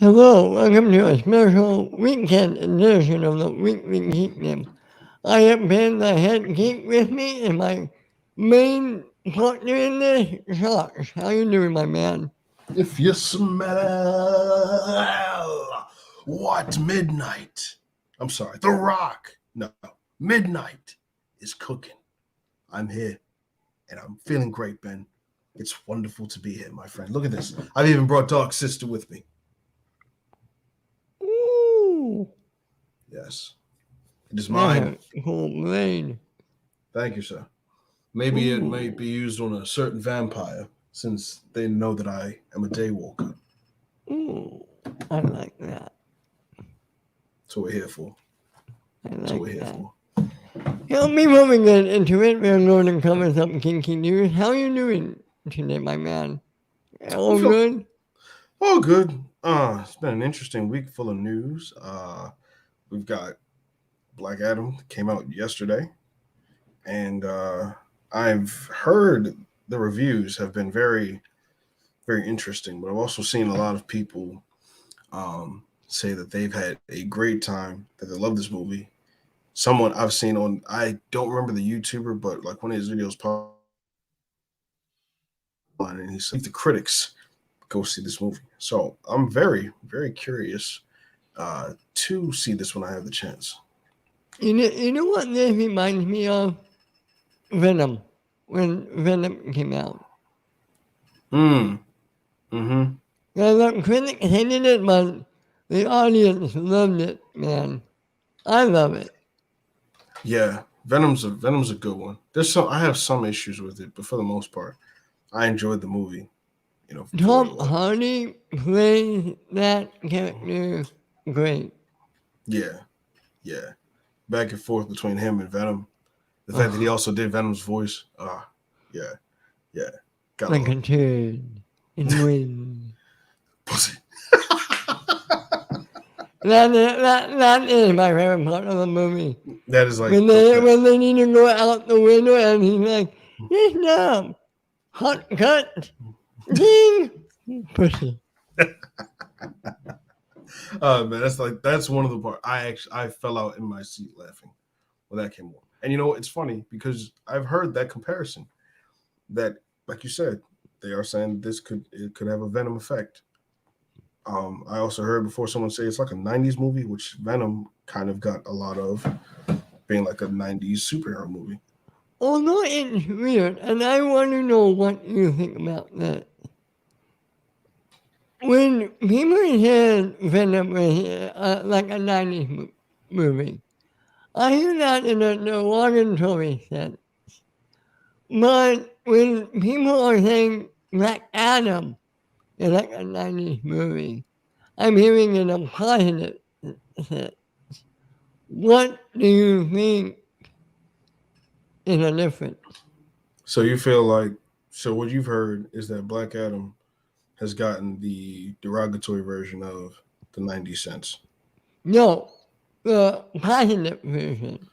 Hello, welcome to a special weekend edition of the Weekly Geekdom. I have been the head geek with me and my main partner in this, Josh. How you doing, my man? If you smell what midnight, I'm sorry, The Rock, no, midnight is cooking. I'm here and I'm feeling great, Ben. It's wonderful to be here, my friend. Look at this. I've even brought Dark Sister with me. Ooh, Yes, it is that's mine. a cool blade. Thank you, sir. Maybe it might Ooh, be used on a certain vampire since they know that I am a daywalker. ooh, I like that. That's what we're here for. I That's what like we're here that. for. Help me before we get into it. We're going to cover some kinky news. How you doing today, my man? I All feel good? all good. It's been an interesting week full of news. We've got Black Adam came out yesterday, and I've heard the reviews have been very, very interesting. But I've also seen a lot of people say that they've had a great time, that they love this movie. Someone I've seen on, I don't remember the YouTuber, but like one of his videos popped on, and he said the critics go see this movie. So I'm very, very curious to see this when I have the chance. You know what this reminds me of? Venom. When Venom came out. Mm. Mm-hmm. Now the critics hated it, but the audience loved it, man. I love it. Yeah, Venom's a good one. There's some I have some issues with it, but for the most part, I enjoyed the movie. For what it Tom was. Hardy plays that character great. Yeah, yeah. Back and forth between him and Venom. The fact that he Oh, also did Venom's voice. Yeah, yeah. Gotta like love a turd in wind. it. Pussy. That is my favorite part of the movie. That is like When the they best. when they need to go out the window and he's like, yes, no, hot cut, ding, pussy. Man, that's one of the part. I fell out in my seat laughing when that came on. And it's funny because I've heard that comparison. That, like you said, they are saying it could have a Venom effect. I also heard before someone say it's like a '90s movie, which Venom kind of got a lot of being like a '90s superhero movie. Although it's weird, and I want to know what you think about that. When people said Venom was like a 90s movie, I hear that in a derogatory sense. But when people are saying Black Adam is like a 90s movie, I'm hearing in a positive sense. What do you think is the difference? So you feel like what you've heard is that Black Adam has gotten the derogatory version of the '90s sense, No, the positive version.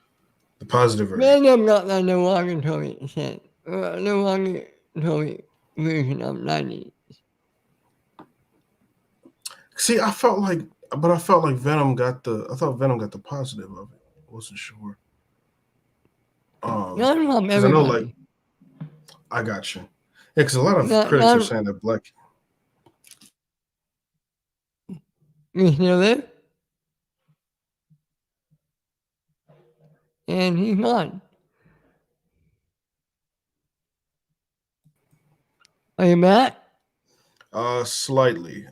the positive version. Venom got the derogatory sense. Derogatory version of 90s. See, I felt like Venom got the. I thought Venom got the positive of it. I wasn't sure. Not from Because I know like everybody. I got you. Yeah, because a lot of critics are Not saying that Black. you still there? And he's not. Are you back? Slightly.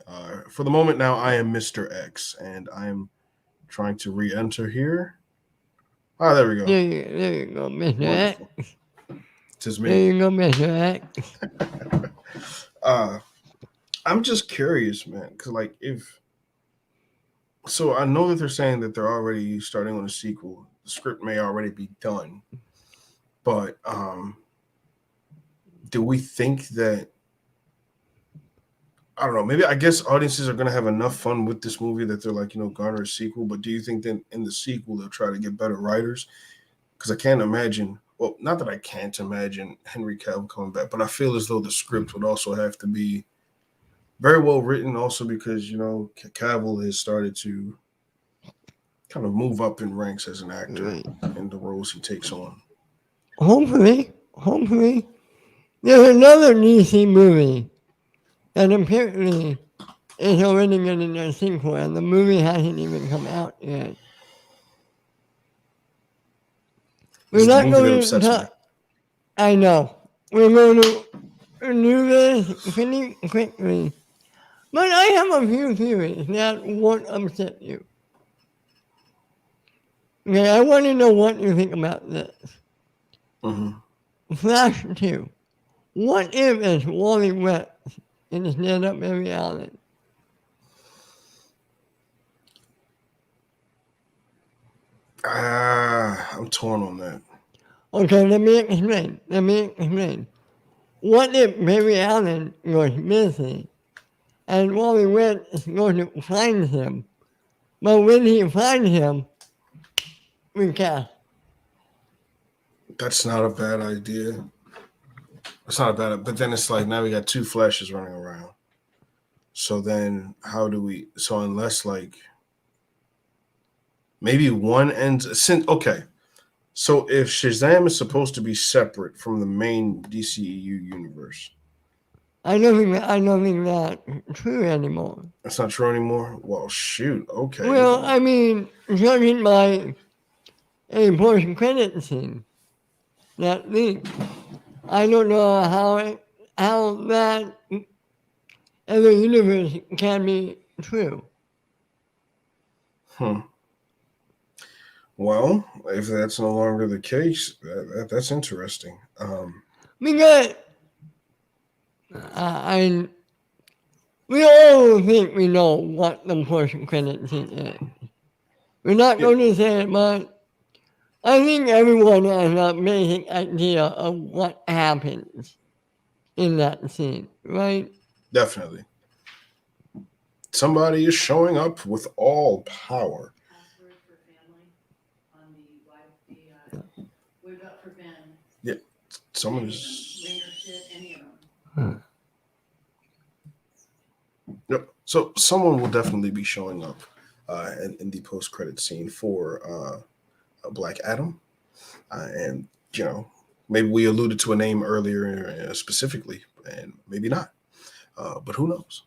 For the moment now, I am Mr. X, and I am trying to re-enter here. Ah, there we go. There you go, Mr. Wonderful. X. Tis There me. you go, Mr. X. uh, I'm just curious, man, because like if so, I know that they're saying that they're already starting on a sequel. The script may already be done, but do we think that I don't know. Maybe I guess audiences are gonna have enough fun with this movie that they're like, garner a sequel. But do you think that in the sequel they'll try to get better writers? Because I can't imagine. Well, not that I can't imagine Henry Cavill coming back, but I feel as though the script would also have to be Very well written, also because Cavill has started to kind of move up in ranks as an actor Right. in the roles he takes on. Hopefully, there's another DC movie that apparently is already getting a sequel, and the movie hasn't even come out yet. This We're is the not movie that going to upsets me. talk. I know. We're going to do this pretty quickly. But I have a few theories that won't upset you. Okay, I want to know what you think about this. Mm-hmm. Flash 2. What if it's Wally West instead of Barry Allen? I'm torn on that. Okay, let me explain. What if Barry Allen goes missing and Wally West is going to find him? But when he finds him, we cast. That's not a bad idea. It's not a bad, but then it's like now we got two Flashes running around. So then how do we? So unless like maybe one ends. Since okay, so if Shazam is supposed to be separate from the main DCEU universe, I don't think that's true anymore. that's not true anymore. Well, shoot. Okay. Well, I mean, judging by a post-credit scene that leaked, I don't know how that other universe can be true. Hmm. Well, if that's no longer the case, that's interesting. Because I we all think we know what the post-credit scene is. We're not Yeah, going to say it, but I think everyone has a basic idea of what happens in that scene, right? definitely. Somebody is showing up with all power. Yeah, someone is. Yep. So someone will definitely be showing up in the post-credit scene for Black Adam, and maybe we alluded to a name earlier specifically, and maybe not. But who knows?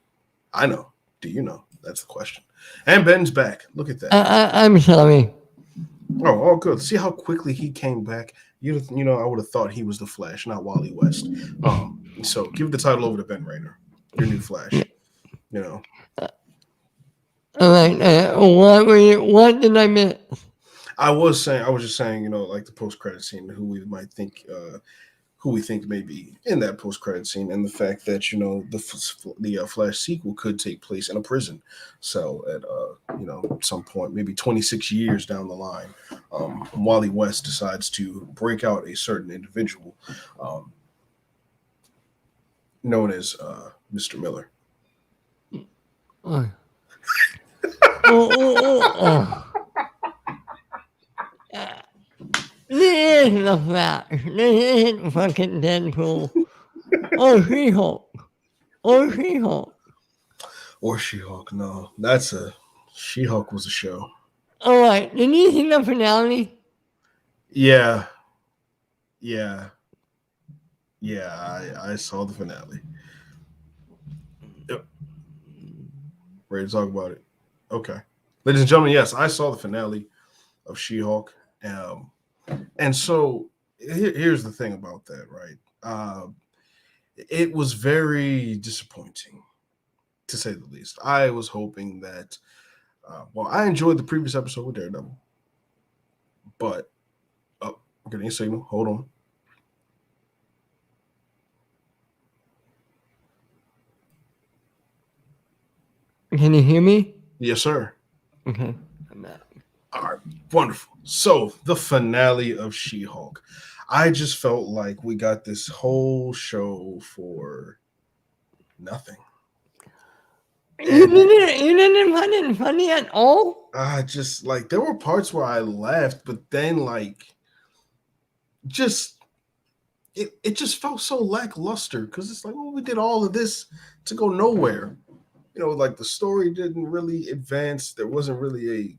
I know. Do you know? That's the question. And Ben's back. Look at that. I'm sorry. Oh, good. See how quickly he came back. I would have thought he was the Flash, not Wally West. So give the title over to Ben Rayner, your new Yeah. Flash. You know, All right. What did I miss? I was just saying, like the post credit scene, who we think may be in that post credit scene, and the fact that the Flash sequel could take place in a prison. So at some point, maybe 26 years down the line, Wally West decides to break out a certain individual, known as Mr. Miller. Oh. Oh. This is the Flash. This isn't fucking Deadpool. Or She-Hulk. Or She-Hulk. Or She-Hulk. No, that's a She-Hulk was a show. All right. Did you see the finale? Yeah, yeah, yeah. I saw the finale. Yep. Ready to talk about it? Okay, ladies and gentlemen. Yes, I saw the finale of She-Hulk. And so here's the thing about that, right? It was very disappointing, to say the least. I was hoping that, I enjoyed the previous episode with Daredevil, but I'm getting a signal. Hold on. Can you hear me? Yes, sir. Okay. I'm back. All right, wonderful. So the finale of She-Hulk. I just felt like we got this whole show for nothing. You didn't find it funny at all? I just like there were parts where I laughed, but then like just it just felt so lackluster because it's like, well, we did all of this to go nowhere. like the story didn't really advance. There wasn't really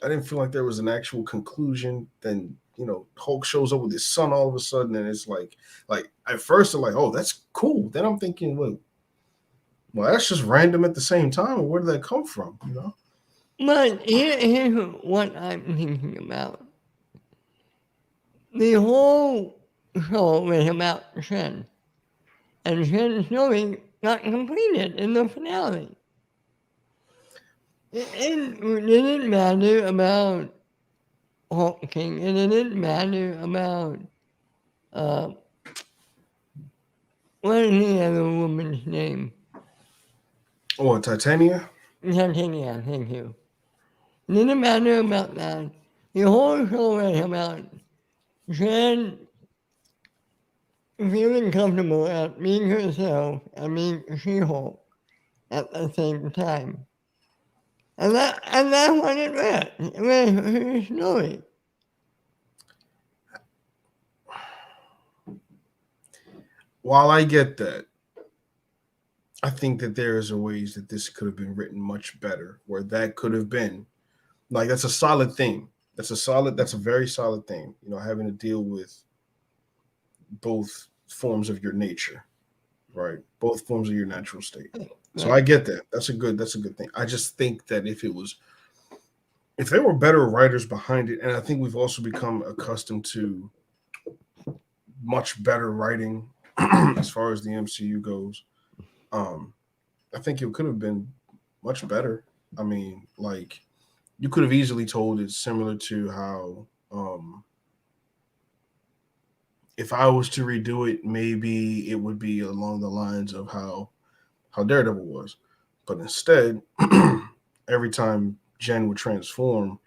I didn't feel like there was an actual conclusion. Then Hulk shows up with his son all of a sudden, and it's like at first I'm like, oh, that's cool. Then I'm thinking, well, that's just random at the same time. Where did that come from? But here's what I'm thinking about. The whole show was about Shen, and Shen's story got completed in the finale. It didn't matter about Hulk King, and it didn't matter about, uh, what is the other woman's name? Oh, Titania. Titania, thank you. It didn't matter about that. The whole show was about Shen feeling comfortable at being herself and being She-Hulk at the same time. And that's what it was. It was her story. While I get that, I think that there is a ways that this could have been written much better, where that could have been like that's a solid theme. That's a very solid theme. Having to deal with both forms of your nature, right? Both forms of your natural state. So I get that. That's a good thing. I just think that if there were better writers behind it, and I think we've also become accustomed to much better writing as far as the MCU goes. I think it could have been much better. I mean, like you could have easily told it similar to how if I was to redo it, maybe it would be along the lines of how Daredevil was. But instead, every time Jen would transform,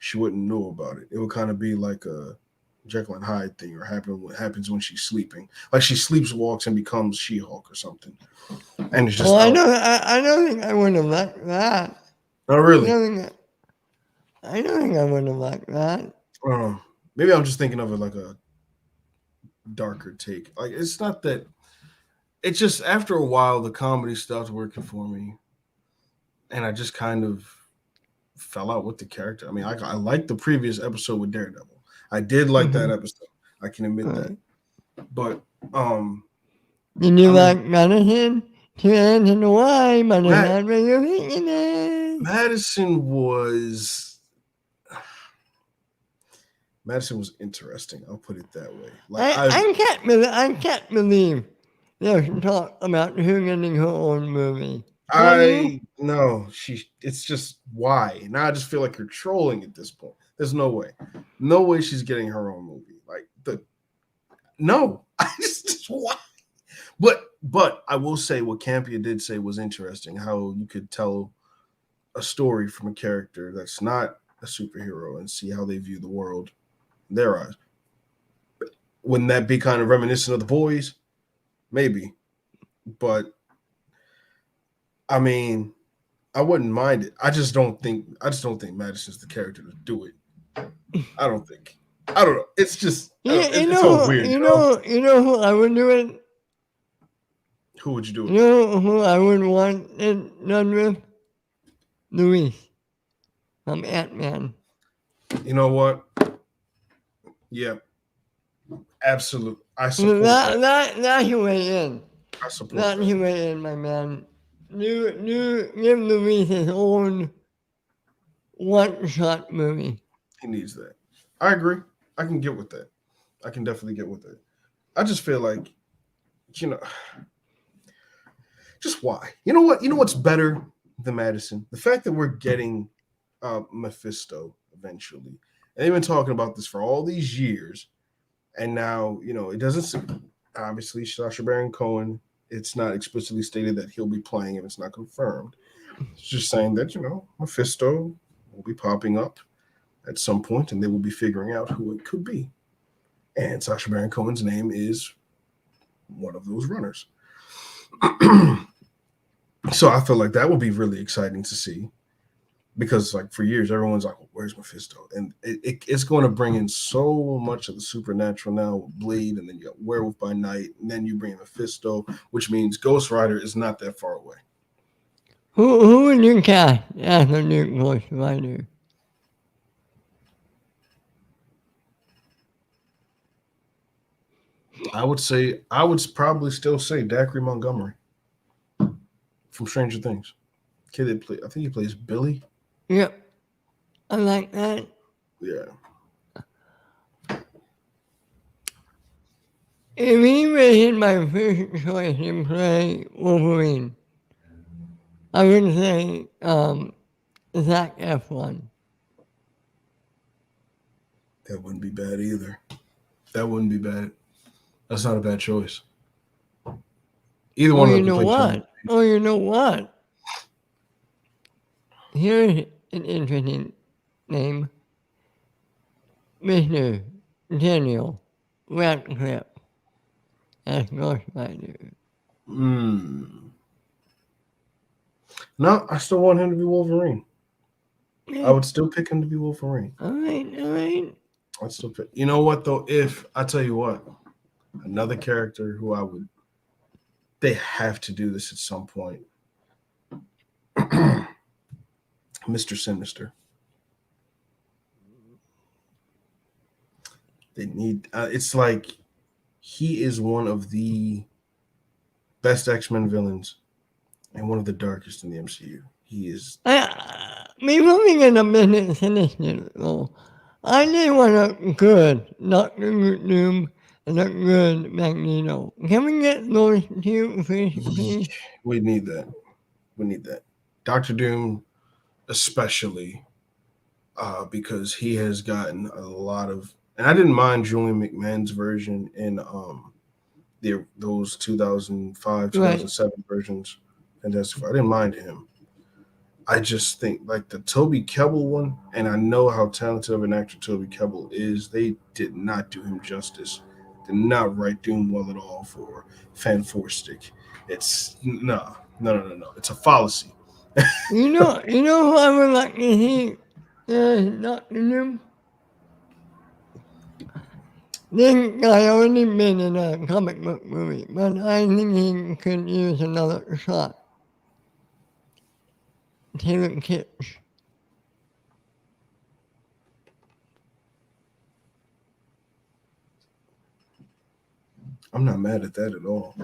she wouldn't know about it. It would kind of be like a Jekyll and Hyde thing, or what happens when she's sleeping. Like she sleepwalks and becomes She-Hulk or something. And it's just Well, I don't think I would have liked that. not really. I don't think I would have liked that. Maybe I'm just thinking of it like a darker take. Like it's not that. It's just after a while the comedy stopped working for me, and I just kind of fell out with the character. I mean, I liked the previous episode with Daredevil. I did like that episode. I can admit that. But did you like Madison? To answer the why, Madison Madison was interesting. I'll put it that way. I can't believe there's talk about her getting her own movie. No, it's just why. Now I just feel like you're trolling at this point. There's no way she's getting her own movie. No, I just why. But I will say what Campia did say was interesting. How you could tell a story from a character that's not a superhero and see how they view the world in their eyes. Wouldn't that be kind of reminiscent of The Boys? Maybe, but I mean, I wouldn't mind it. I just don't think Madison's the character to do it. I don't know. It's just it's so weird. You know who I would do it? Who would you do it? You know who I would want it done with? Luis from Ant-Man. You know what? Yeah. Absolutely. I support that. Not you weigh in. I support Not you weigh in, my man. Give Luis his own one-shot movie. He needs that. I agree. I can get with that. I can definitely get with it. I just feel like, just why? You know what? You know what's better than Madison? The fact that we're getting Mephisto eventually. And they've been talking about this for all these years. And now, it doesn't, obviously, Sacha Baron Cohen, it's not explicitly stated that he'll be playing him. It's not confirmed. It's just saying that, Mephisto will be popping up at some point, and they will be figuring out who it could be. And Sacha Baron Cohen's name is one of those runners. So I feel like that would be really exciting to see, because for years everyone's like, well, where's Mephisto? And it's going to bring in so much of the supernatural now with Blade, and then you got Werewolf by Night, and then you bring Mephisto, which means Ghost Rider is not that far away. Who would you cast as the new Ghost Rider? I would probably still say Dacre Montgomery from Stranger Things. Kid that play, I think he plays Billy. Yep, I like that. Yeah. If he was my first choice to play Wolverine, I would say Zac Efron. That wouldn't be bad either. That wouldn't be bad. That's not a bad choice. Either Oh, one of you them can know play John. what? Oh, you know what? Here's an interesting name. Mr. Daniel Radcliffe as Ghost Rider. Mm. No, I still want him to be Wolverine. I Yeah, would still pick him to be Wolverine. all right. I'd still pick. You know what though? If I tell you what, another character who I would, they have to do this at some point. Mr. Sinister. They need. It's like he is one of the best X-Men villains and one of the darkest in the MCU. He is. Before we get a minute Sinister, though, I did want a good Doctor Doom and a good Magneto. Can we get those two first, please? We need that. We need that. Doctor Doom, especially, because he has gotten a lot of. And I didn't mind Julian McMahon's version in those 2005, Right. 2007 versions. Fantastic Four. I didn't mind him. I just think like the Toby Kebbell one, and I know how talented of an actor Toby Kebbell is. They did not do him justice. Did not write Doom well at all for Fan Four Stick. It's no. It's a fallacy. You know who I would like to see Doctor Doom? This guy already been in a comic book movie, but I think he could use another shot. Taylor Kitsch. I'm not mad at that at all.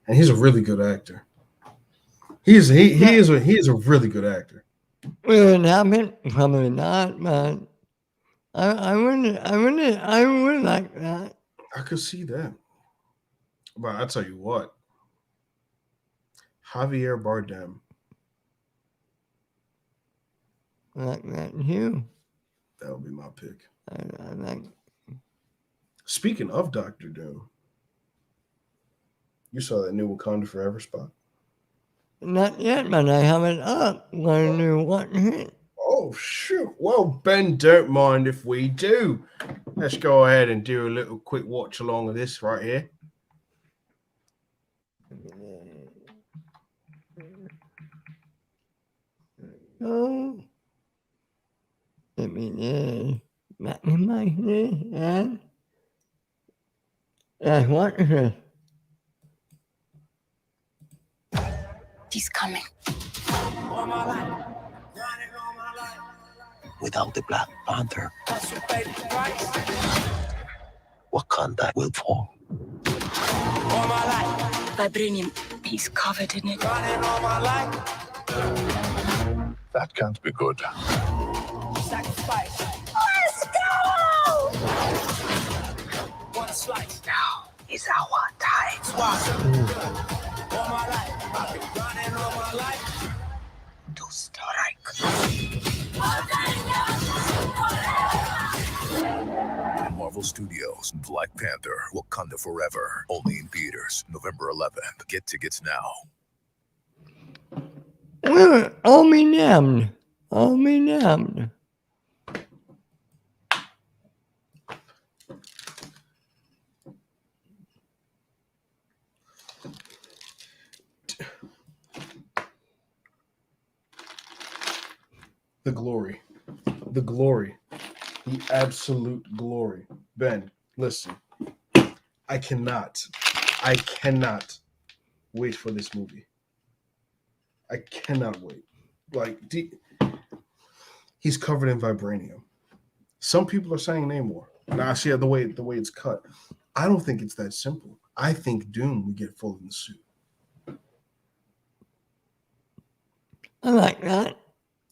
And he's a really good actor. He is a really good actor. Will it happen? Probably not, but I would like that. I could see that. But I tell you what, Javier Bardem, I like that too. that would be my pick. I like. Speaking of Doctor Doom, you saw that new Wakanda Forever spot. Not yet, but I have it up. Want to watch it? Oh shoot! Well, Ben, don't mind if we do. Let's go ahead and do a little quick watch along of this right here. Oh, let me maximize this and let's watch this. He's coming. Without the Black Panther, Wakanda will fall. Vibranium, he's covered in it. That can't be good. Let's go! Now is our time to strike. Marvel Studios, Black Panther, Wakanda Forever, only in theaters, November 11th. Get tickets now. All me damned. The glory, the absolute glory. Ben, listen, I cannot wait for this movie. I cannot wait. Like, he's covered in vibranium. Some people are saying Namor. Now I see the way it's cut. I don't think it's that simple. I think Doom would get full in the suit. I like that.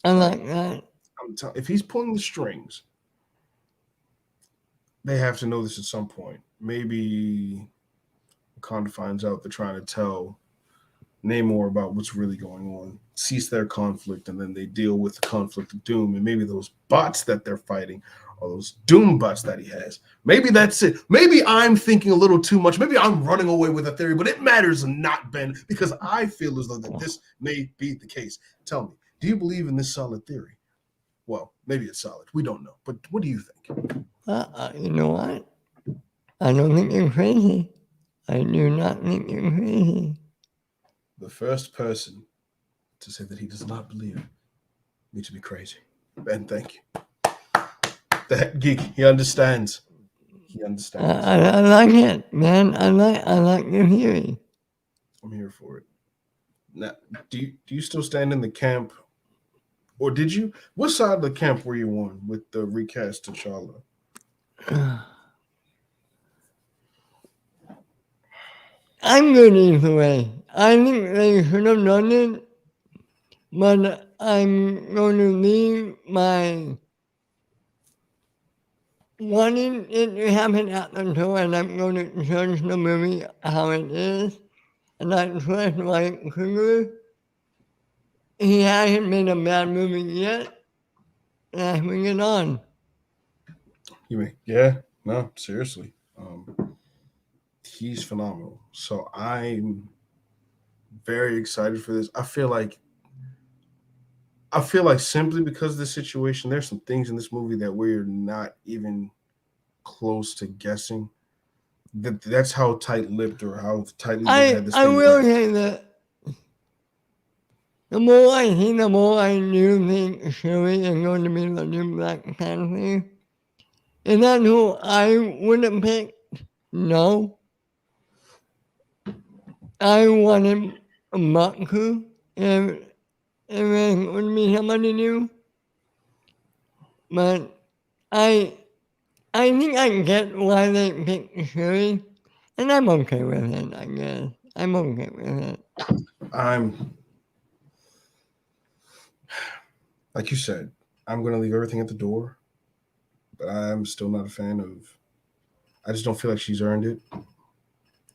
I like that. If he's pulling the strings, they have to know this at some point. Maybe Wakanda finds out they're trying to tell Namor about what's really going on, cease their conflict, and then they deal with the conflict of Doom. And maybe those bots that they're fighting are those Doom bots that he has. Maybe that's it. Maybe I'm thinking a little too much. Maybe I'm running away with a theory, but it matters not, Ben, because I feel as though that this may be the case. Tell me, do you believe in this solid theory? Well, maybe it's solid. We don't know. But what do you think? You know what? I don't think you're crazy. I do not think you're crazy. The first person to say that he does not believe me to be crazy. Ben, thank you. That geek, he understands. He understands. I like it, man. I like your theory. I'm here for it. Now, do you still stand in the camp, or did you? What side of the camp were you on with the recast T'Challa? I'm good either way. I think they should have done it, but I'm going to leave my wanting it to happen at the door, and I'm going to judge the movie how it is. And I trust Mike Kruger. He hasn't made a bad movie yet, and I bring it on. You mean, yeah, no, seriously. He's phenomenal. So I'm very excited for this. I feel like simply because of the situation, there's some things in this movie that we're not even close to guessing. That's how tight-lipped or how tightly they had this I thing. will say that the more I see, the more I do think Shuri is going to be the new Black Panther. Is that who I would have picked? No. I wanted Maku if it would be somebody new. But I think I get why they picked Shuri, and I'm okay with it, I guess. I'm okay with it. I'm like you said, I'm gonna leave everything at the door, but I'm still not a fan of. I just don't feel like she's earned it,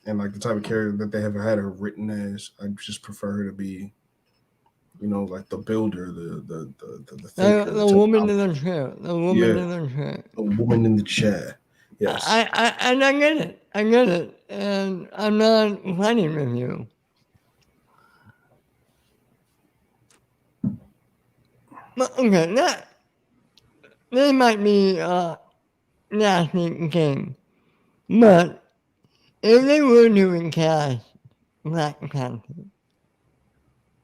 and like the type of character that they have had her written as, I just prefer her to be, like the builder, the thinker, The woman in the chair. The woman in the chair. the woman in the chair. Yes, I get it. I get it. And I'm not fighting with you. But okay, this might be a nasty thing. But if they were doing cast Black Panther,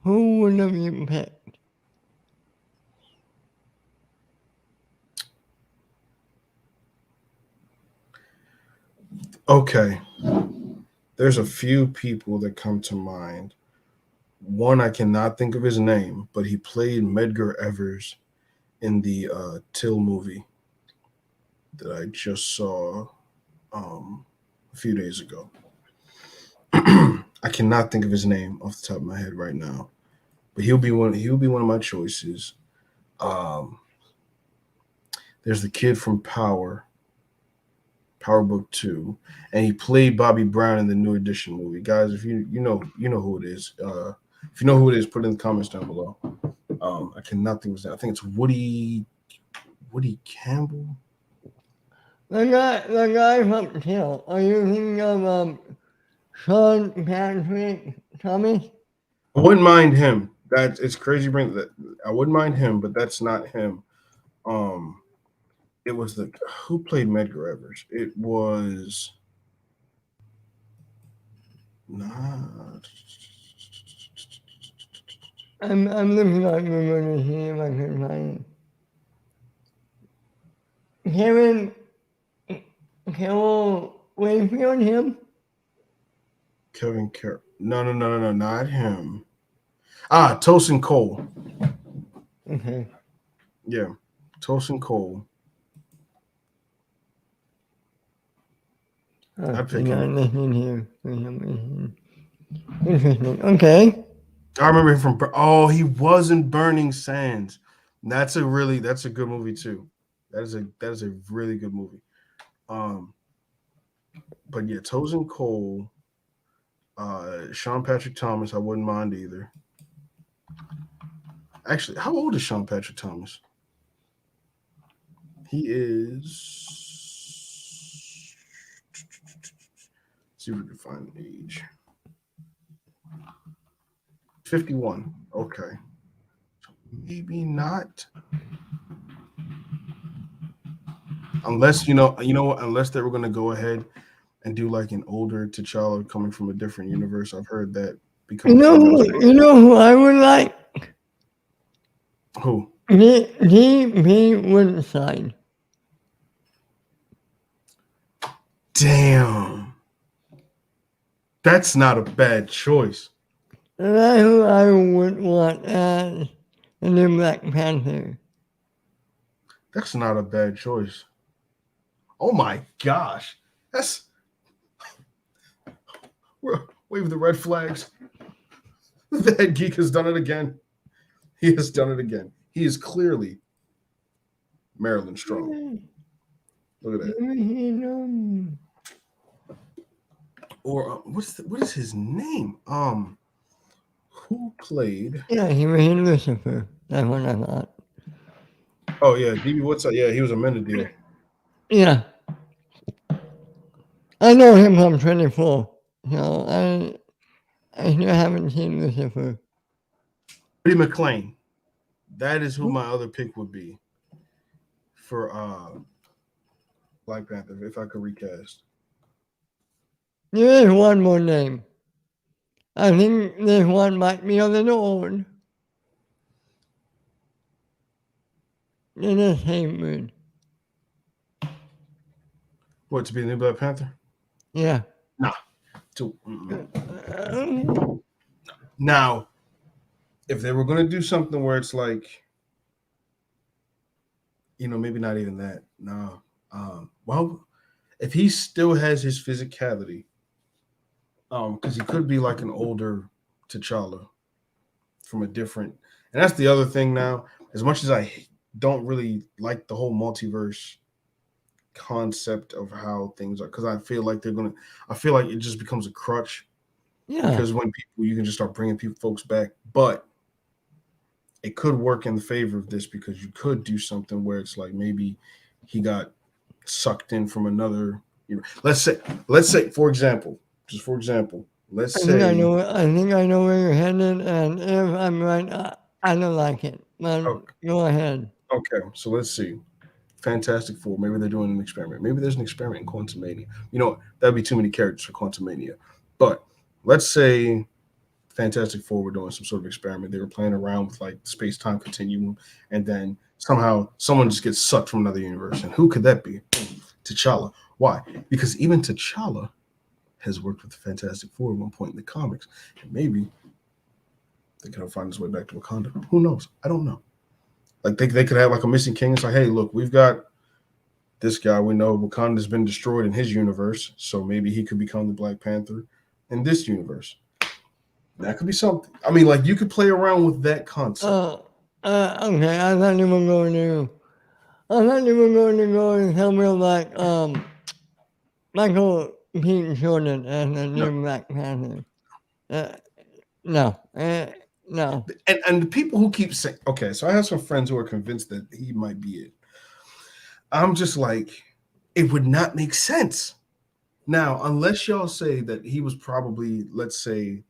who would have you picked? okay. There's a few people that come to mind. One, I cannot think of his name, but he played Medgar Evers in the Till movie that I just saw a few days ago. I cannot think of his name off the top of my head right now, but he'll be one of my choices. There's the kid from Power Book 2, and he played Bobby Brown in the New Edition movie. Guys, if you know who it is. If you know who it is, put it in the comments down below. I cannot think of his name. I think it's Woody Campbell. The guy from Till. Are you thinking of Sean Patrick Thomas? I wouldn't mind him. It's crazy. Bring that. I wouldn't mind him, but that's not him. It was who played Medgar Evers. It was not. I'm looking at the movie to see if I can find it. Carol Wakefield, him? Kevin Carroll. No, not him. Tosin Cole. Okay. Yeah, Tosin Cole. I pick him. Nothing here for some reason. Interesting. Okay. I remember him from. Oh, he was in Burning Sands. That's a good movie too. That is a really good movie. But yeah, Tosin Cole, Sean Patrick Thomas, I wouldn't mind either. Actually, how old is Sean Patrick Thomas? He is. Let's see if we can find the age. 51. Okay. Maybe not. Unless what? Unless they were gonna go ahead and do like an older T'Challa coming from a different universe. I've heard that You know who I would like? Who? D.B. Woodside. Damn. That's not a bad choice. That's who I would want as the new Black Panther. That's not a bad choice. Oh my gosh. That's wave the red flags. The head geek has done it again. He has done it again. He is clearly Marilyn Strong. Look at that. Or what is his name? Who played? Yeah, he was in Lucifer. That's what I thought. Oh yeah, D.B. Woodside. Yeah, he was a Menadil. Yeah. I know him from 24. So I still haven't seen Lucifer. Lee McClain. That is who my other pick would be for Black Panther, if I could recast. There is one more name. I think this one might be a little old. In the same mood. What, to be the new Black Panther? Yeah. Nah. Now, if they were going to do something where it's like, maybe not even that. No. Well, if he still has his physicality, because he could be like an older T'Challa from a different. And that's the other thing now. As much as I don't really like the whole multiverse concept of how things are, because I feel like it just becomes a crutch. Yeah. Because when you can just start bringing folks back, but it could work in the favor of this because you could do something where it's like maybe he got sucked in from another. Let's say, for example, let's say. I think I know where you're headed, and if I'm right, I don't like it. But Go ahead. Okay, so let's see. Fantastic Four. Maybe they're doing an experiment. Maybe there's an experiment in Quantumania. That'd be too many characters for Quantumania. But let's say Fantastic Four were doing some sort of experiment. They were playing around with like space-time continuum, and then somehow someone just gets sucked from another universe. And who could that be? T'Challa. Why? Because even T'Challa has worked with the Fantastic Four at one point in the comics. And maybe they could find his way back to Wakanda. Who knows? I don't know. Like they could have like a missing king. It's like, hey, look, we've got this guy. We know Wakanda's been destroyed in his universe, so maybe he could become the Black Panther in this universe. That could be something. I mean, like you could play around with that concept. Okay, I thought you were going to go and tell me like Michael Keaton Jordan as the new Black Panther. No. And the people who keep saying, okay, so I have some friends who are convinced that he might be it. I'm just like, it would not make sense. Now, unless y'all say that he was probably, let's say,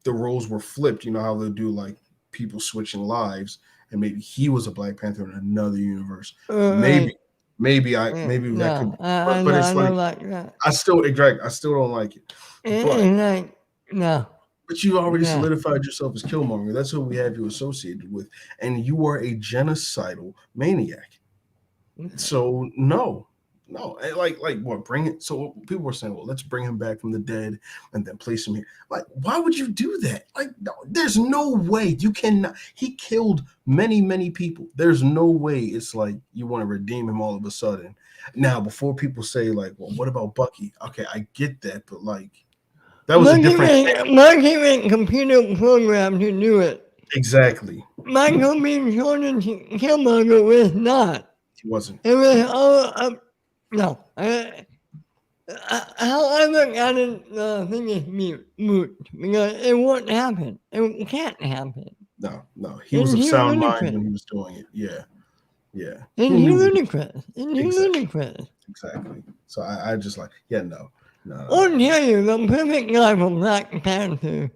the roles were flipped. You know how they do like people switching lives, and maybe he was a Black Panther in another universe. Maybe that could. But it's like I still don't like it. No. But you already solidified yourself as Killmonger. That's who we have you associated with, and you are a genocidal maniac. So no, No, like what? Bring it. So people were saying, well, let's bring him back from the dead and then place him here. Like, why would you do that? Like, no, there's no way you cannot. He killed many people. There's no way it's like you want to redeem him all of a sudden. Now, before people say like, well, what about Bucky? Okay, I get that, but like, that was a different. Monkey went computer program to do it. Exactly. Michael B. Jordan Killmonger was not. He wasn't. It was all no. How I look at it, the thing is moot because it won't happen. It can't happen. No. He was of sound mind when he was doing it. Yeah. It's ludicrous. Ludicrous. Exactly. So I just like, yeah, no. I'll tell you, the perfect guy for Black Panther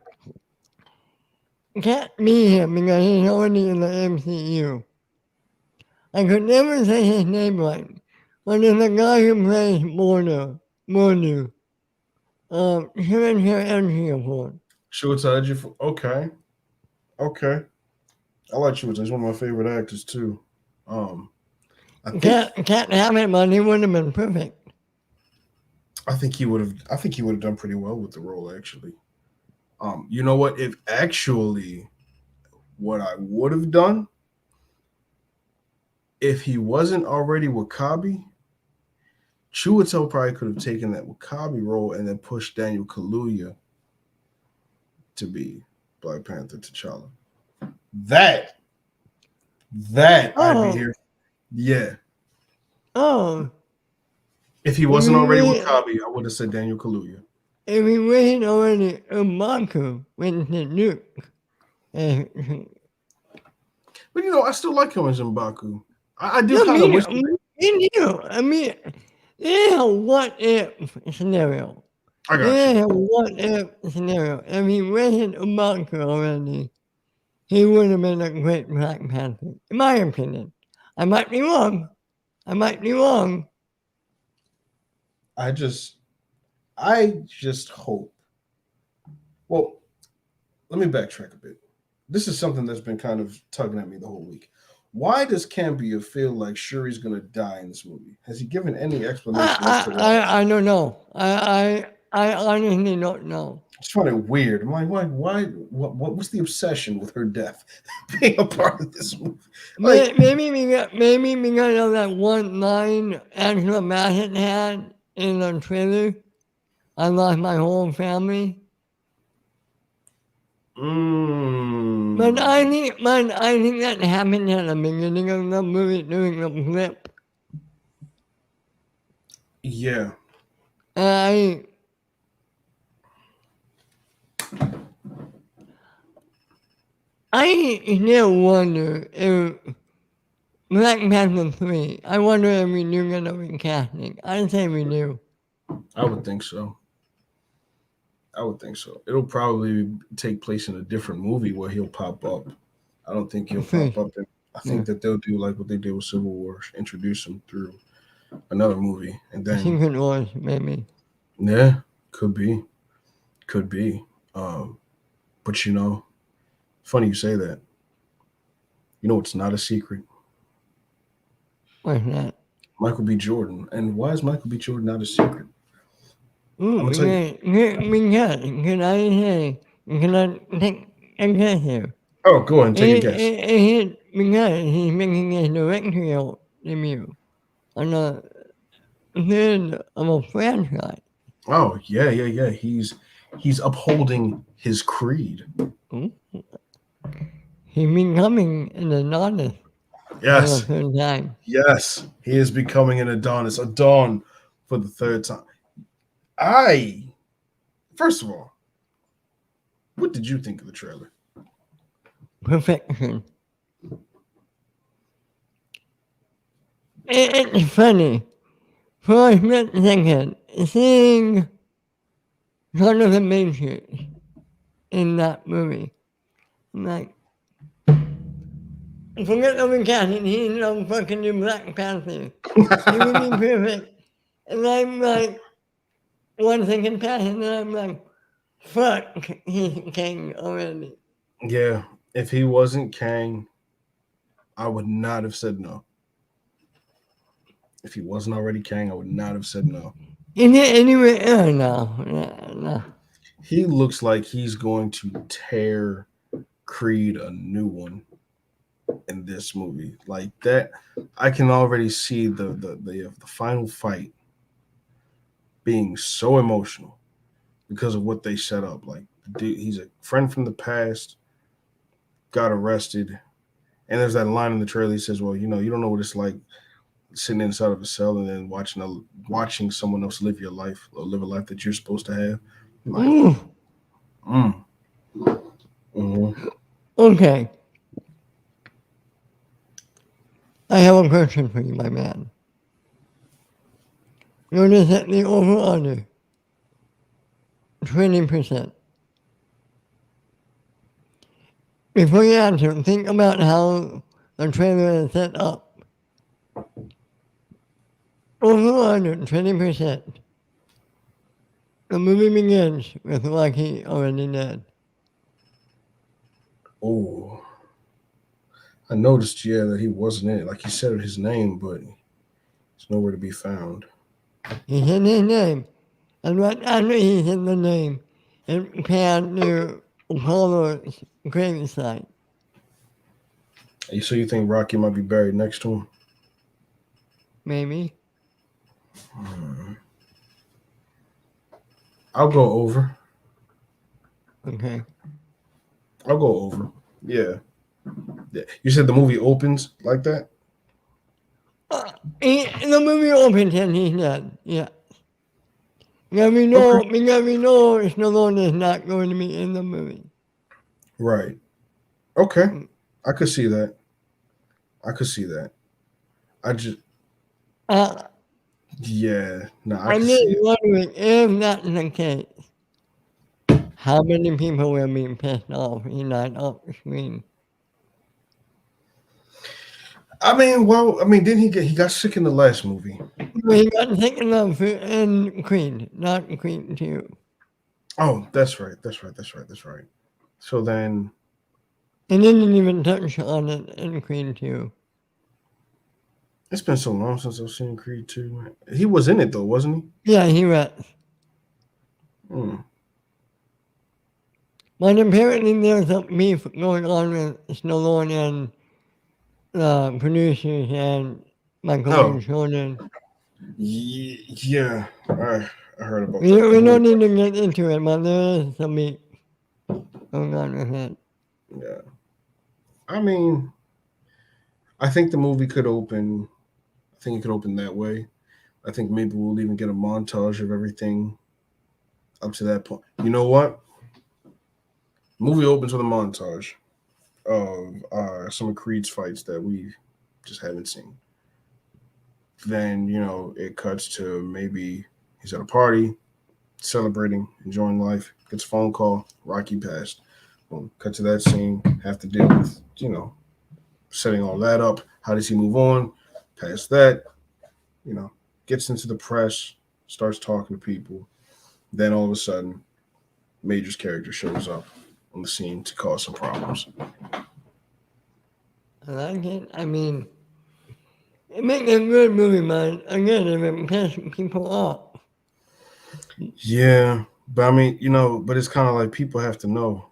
can't be him because he's already in the MCU. I could never say his name right, but there's a guy who plays Mordu. Human hair energy award. Chiwetel Ejiofor. Okay. I like Chiwetel. He's one of my favorite actors too. I Can't have it, but he would have been perfect. I think he would have done pretty well with the role, actually. You know what? If actually what I would have done if he wasn't already Wakabi, Chiwetel probably could have taken that Wakabi role and then pushed Daniel Kaluuya to be Black Panther T'Challa. That I'd be here. Yeah. Oh. If he wasn't already Wakabi, I would have said Daniel Kaluuya. If he wasn't already M'Baku with the nuke. But I still like him as M'Baku. I do kind of wish. I mean, it's a what if scenario. I got you. A what if scenario. If he wasn't M'Baku already, he would have been a great Black Panther, in my opinion. I might be wrong. I just hope. Well, let me backtrack a bit. This is something that's been kind of tugging at me the whole week. Why does Cambia feel like Shuri's going to die in this movie? Has he given any explanation? I don't know. I honestly don't know. I just find it weird. I'm like, why? What was the obsession with her death being a part of this movie? Like, maybe because of that one line Angela Bassett had in the trailer. I lost my whole family. But I think that happened at the beginning of the movie during the flip. Yeah. I still wonder if Black Panther 3, I wonder if we do get a recasting. I'd say we do. I would think so. It'll probably take place in a different movie where he'll pop up. I don't think he'll pop up. I think that they'll do like what they did with Civil War, introduce him through another movie, and then Secret Wars, maybe. Yeah, could be. But funny you say that. It's not a secret. What's that? Michael B. Jordan. And why is Michael B. Jordan not a secret? Ooh, can I take a guess here? Oh, go ahead and take a guess. Because he's making his directorial debut on the third of a franchise. Oh, yeah. He's upholding his creed. Ooh. He's becoming an Adonis. Yes. For the third time. Yes, he is becoming an Adonis, a dawn for the third time. First of all, what did you think of the trailer? Perfection. It's funny. For a split second, seeing Son of the Matrix in that movie, I'm like, forget the recasting, he's no fucking new Black Panther. He would be perfect. And I'm like, 1 second passing, and I'm like, fuck, he's Kang already. Yeah, if he wasn't Kang, I would not have said no. If he wasn't already Kang, I would not have said no. Anyway, no. He looks like he's going to tear Creed a new one in this movie. Like that, I can already see the final fight being so emotional because of what they set up. Like, dude, he's a friend from the past, got arrested, and there's that line in the trailer. He says, "Well, you don't know what it's like sitting inside of a cell and then watching someone else live your life or live a life that you're supposed to have." I'm like, Okay. I have a question for you, my man. You're going to set the over under 20%. Before you answer, think about how the trailer is set up. Over under 20%. The movie begins with Lucky already dead. Oh, I noticed, that he wasn't in it. Like, he said his name, but it's nowhere to be found. He said his name, and right after he said the name, it panned to Apollo's gravesite. So you think Rocky might be buried next to him? Maybe. I'll go over. Okay. I'll go over. Yeah. You said the movie opens like that? The movie opens and he's dead. Yeah. Because we know Stallone is not going to be in the movie. Right. Okay. I could see that. I just, yeah. No, I I'm can just see it. wondering if that's the case, how many people will be pissed off in that off screen? Didn't he got sick in the last movie? He got taken off in Creed, not Creed 2. Oh, that's right. So then, He didn't even touch on it in Creed 2. it's been so long since I've seen Creed 2. He was in it though, wasn't he? Yeah, he was. But apparently there's a beef going on with Stallone and the producers and Michael B. Jordan. Yeah. I heard about We that. don't need to get into it, but there is some beef going on with it. Yeah. I think the movie could open. I think it could open that way. I think maybe we'll even get a montage of everything up to that point. You know what? Movie opens with a montage of some of Creed's fights that we just haven't seen. Then, it cuts to maybe he's at a party, celebrating, enjoying life, gets a phone call, Rocky passed. Boom, cut to that scene, have to deal with, setting all that up. How does he move on? Past that, gets into the press, starts talking to people. Then all of a sudden, Major's character shows up on the scene to cause some problems. I like it. It makes a good movie, man. Again, if it pisses people off. Yeah, but but it's kind of like people have to know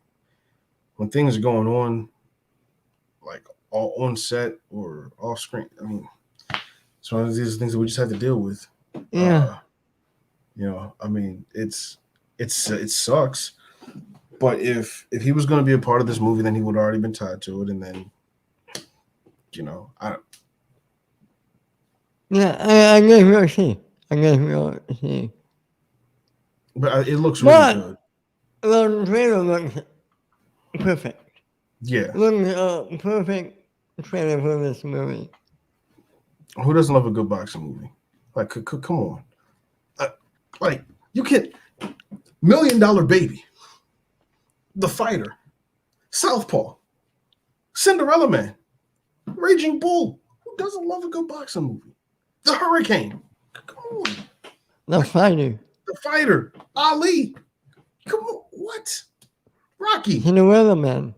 when things are going on, like all on set or off screen. It's one of these things that we just have to deal with. Yeah. It sucks. But if he was going to be a part of this movie, then he would have already been tied to it, and then, Yeah, I guess we'll see. But it looks really good. The trailer looks perfect. Yeah. It looks a perfect trailer for this movie. Who doesn't love a good boxing movie? Like, come on. You can't. $1 Million Baby. The Fighter. Southpaw. Cinderella Man. Raging Bull. Who doesn't love a good boxing movie? The Hurricane. Come on. The Fighter. The Fighter. Ali. Come on. What? Rocky. Cinderella Man.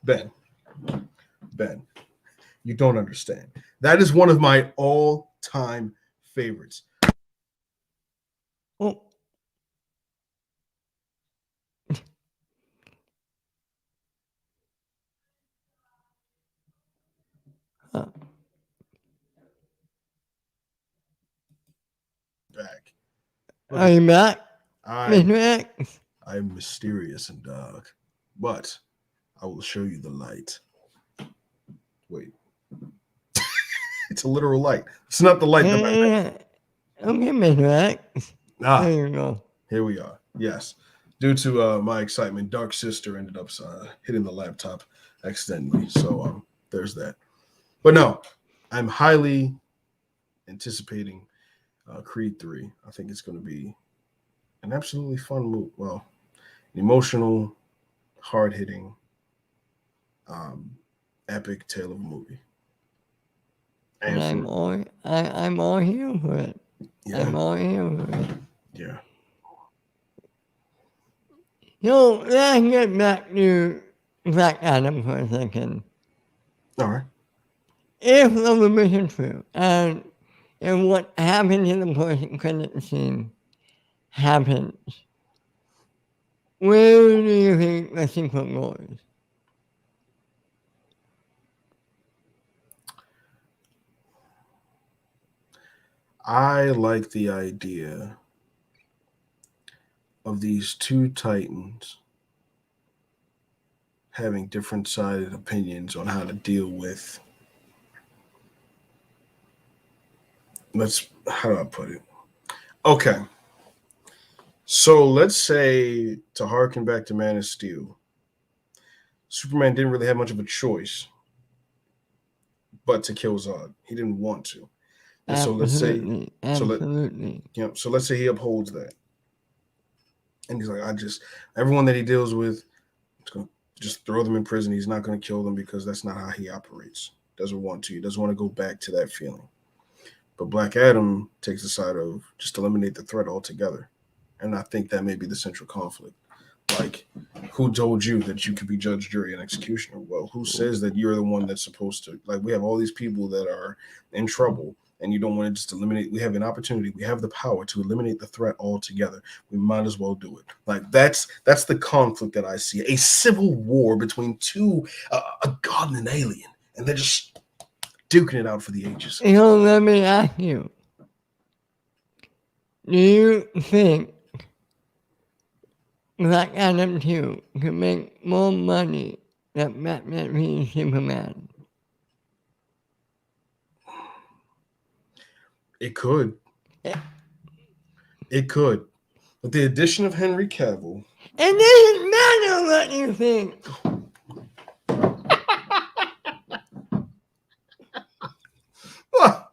Ben. You don't understand. That is one of my all-time favorites. Oh. Huh. Back. Are you back, Mr. X? I'm mysterious and dark, but I will show you the light. Wait. It's a literal light. It's not the light that my... Okay, Mr. X. There you go. Here we are. Yes. Due to my excitement, Dark Sister ended up hitting the laptop accidentally. So there's that. But no, I'm highly anticipating Creed 3. I think it's going to be an absolutely fun movie. Well, an emotional, hard-hitting, epic tale of a movie. And I'm all here for it. Yeah. I'm all here for it. Yeah. So let's get back to Black Adam for a second. All right. If the rumors are true, and what happened in the post-credit scene happens, where do you think the sequel goes? I like the idea of these two titans having different sided opinions on how to deal with, how do I put it? Okay. So let's say, to harken back to Man of Steel, Superman didn't really have much of a choice but to kill Zod. He didn't want to. And so let's say, so let's say he upholds that. And he's like, everyone that he deals with, it's going to just throw them in prison. He's not going to kill them because that's not how he operates. Doesn't want to. He doesn't want to go back to that feeling. But Black Adam takes the side of just eliminate the threat altogether. And I think that may be the central conflict. Like, who told you that you could be judge, jury, and executioner? Well, who says that you're the one that's supposed to? Like, we have all these people that are in trouble, and you don't want to just eliminate. We have an opportunity. We have the power to eliminate the threat altogether. We might as well do it. Like, that's the conflict that I see. A civil war between a god and an alien, and they're just duking it out for the ages. Let me ask you. Do you think Black Adam 2 could make more money than Batman v Superman? It could. It could. With the addition of Henry Cavill. It doesn't matter what you think. What?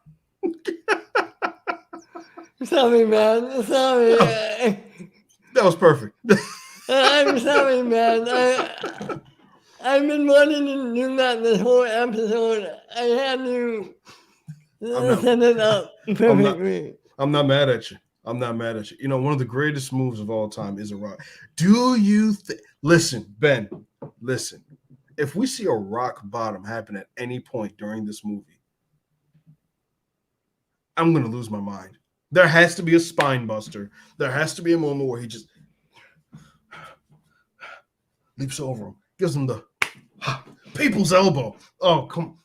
Sorry, man. Sorry. That was perfect. I'm sorry, man. I've been wanting to do that this whole episode. I had to set it up perfectly. I'm not mad at you. I'm not mad at you. You know, one of the greatest moves of all time is a rock. Do you listen, Ben, listen. If we see a rock bottom happen at any point during this movie, I'm going to lose my mind. There has to be a spine buster. There has to be a moment where he just leaps over him, gives him the people's elbow. Oh, come.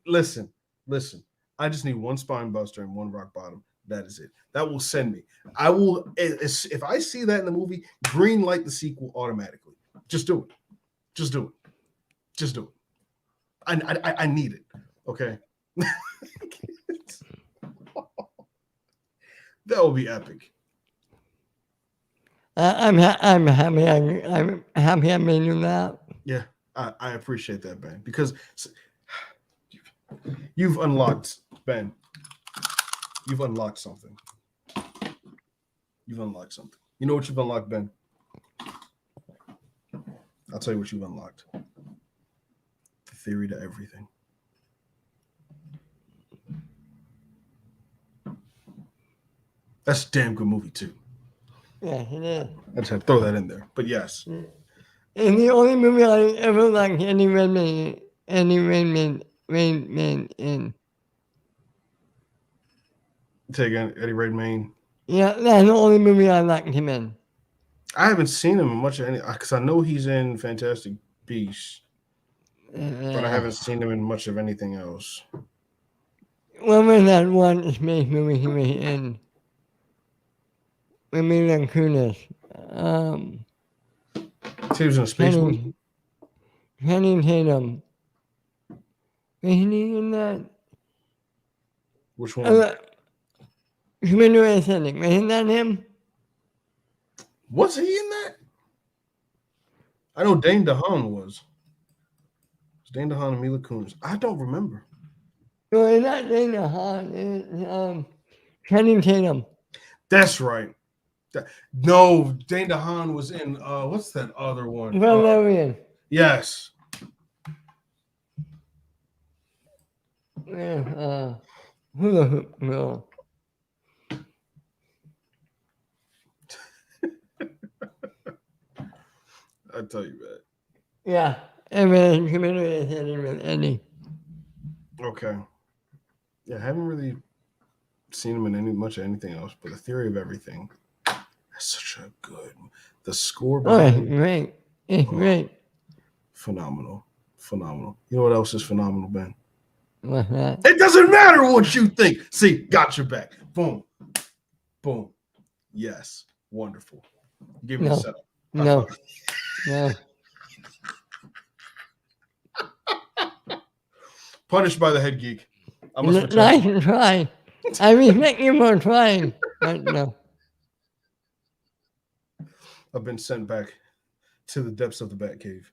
Listen. I just need one spine buster and one rock bottom. That is it. That will send me. I will. If I see that in the movie, green light the sequel automatically. Just do it. Just do it. Just do it. I need it. Okay. That will be epic. I'm happy. I'm happy I made you that. Yeah, I appreciate that, Ben, because you've unlocked, Ben. You've unlocked something. You've unlocked something. You know what you've unlocked, Ben? I'll tell you what you've unlocked. The theory to everything. That's a damn good movie, too. Yeah, it is. I just had to throw that in there. But yes. And the only movie I ever liked Eddie Redmayne Redmayne in. Take Eddie Redmayne. Yeah, that's the only movie I liked him in. I haven't seen him in much of any because I know he's in Fantastic Beasts, but I haven't seen him in much of anything else. What was that one space movie he was in? With Mila Kunis. He was in a space movie. Channing Tatum. Isn't he in that? Which one? Commander Ascending. Isn't that him? Was he in that? I know Dane DeHaan was. It's Dane DeHaan and Mila Kunis. I don't remember. No, it's not Dane DeHaan. It's Channing Tatum. That's right. No, Dane DeHaan was in what's that other one? Valerian. Yes. Yeah, Hula Hoop Girl. I tell you that. Yeah, and then Commander Ascending with Eddie. Okay. Yeah, I haven't really seen him in much of anything else, but The Theory of Everything. That's such a good. The score behind it's great. It's great. Phenomenal. You know what else is phenomenal, Ben? What's that? It doesn't matter what you think. See, got your back. Boom. Boom. Yes. Wonderful. Give me a setup. No. Punished by the head geek. I must Nice try. I respect you for trying, but no. I've been sent back to the depths of the Batcave.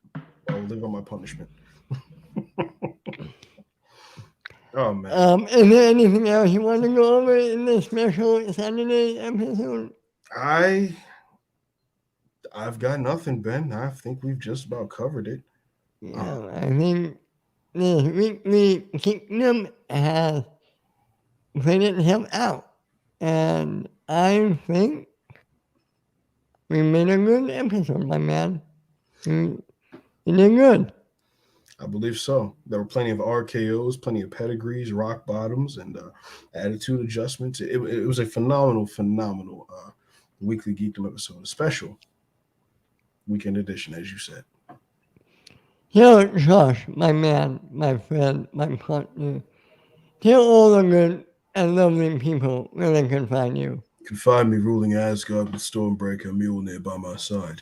I'll live on my punishment. Oh man. Is there anything else you want to go over in this special Saturday episode? I've got nothing, Ben. I think we've just about covered it. Yeah, I think the Weekly Geekdom has put itself out, and I think we made a good episode, my man. You did good. I believe so. There were plenty of RKOs, plenty of pedigrees, rock bottoms, and attitude adjustments. It was a phenomenal Weekly Geekdom episode, a special weekend edition, as you said. Tell Josh, my man, my friend, my partner, tell all the good and lovely people where they can find you. You can find me ruling Asgard with Stormbreaker Mjolnir by my side,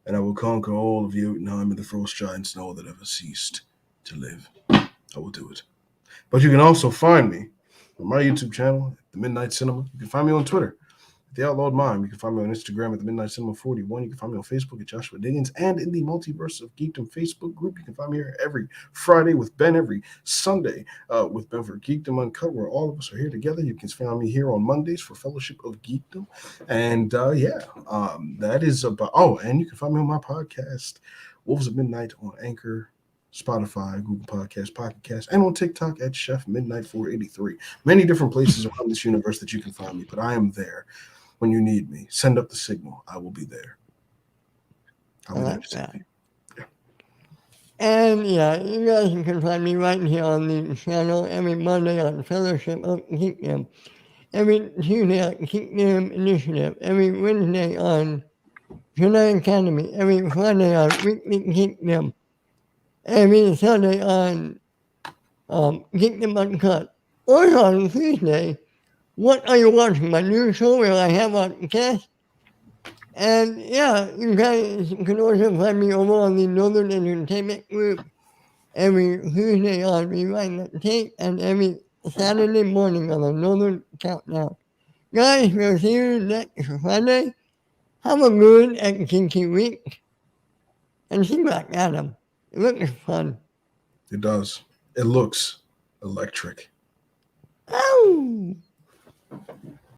and I will conquer all of Jotunheim and the frost giants and all that ever ceased to live. I will do it. But you can also find me on my YouTube channel, The Midnight Cinema. You can find me on Twitter, The Outlawed Mime. You can find me on Instagram at The Midnight Cinema 41. You can find me on Facebook at Joshua Diggins, and in the Multiverse of Geekdom Facebook group. You can find me here every Friday with Ben, every Sunday with Ben for Geekdom Uncut, where all of us are here together. You can find me here on Mondays for Fellowship of Geekdom. And that is about. Oh, and you can find me on my podcast, Wolves of Midnight, on Anchor, Spotify, Google Podcasts, Pocket Casts, and on TikTok at Chef Midnight 483. Many different places around this universe that you can find me, but I am there. When you need me, send up the signal. I will be there. I like that. Yeah. And you guys can find me right here on the channel every Monday on Fellowship of Geekdom, every Tuesday on Geekdom Initiative, every Wednesday on Jedi Academy, every Friday on Weekly Geekdom, every Sunday on Geekdom Uncut, or on Tuesday. What are you watching? My new show where I have a guest. And you guys can also find me over on the Northern Entertainment Group every Tuesday on Rewind the Tape and every Saturday morning on the Northern Countdown. Guys, we'll see you next Friday. Have a good and geeky week. And see Black Adam. It looks fun. It does. It looks electric. Ow!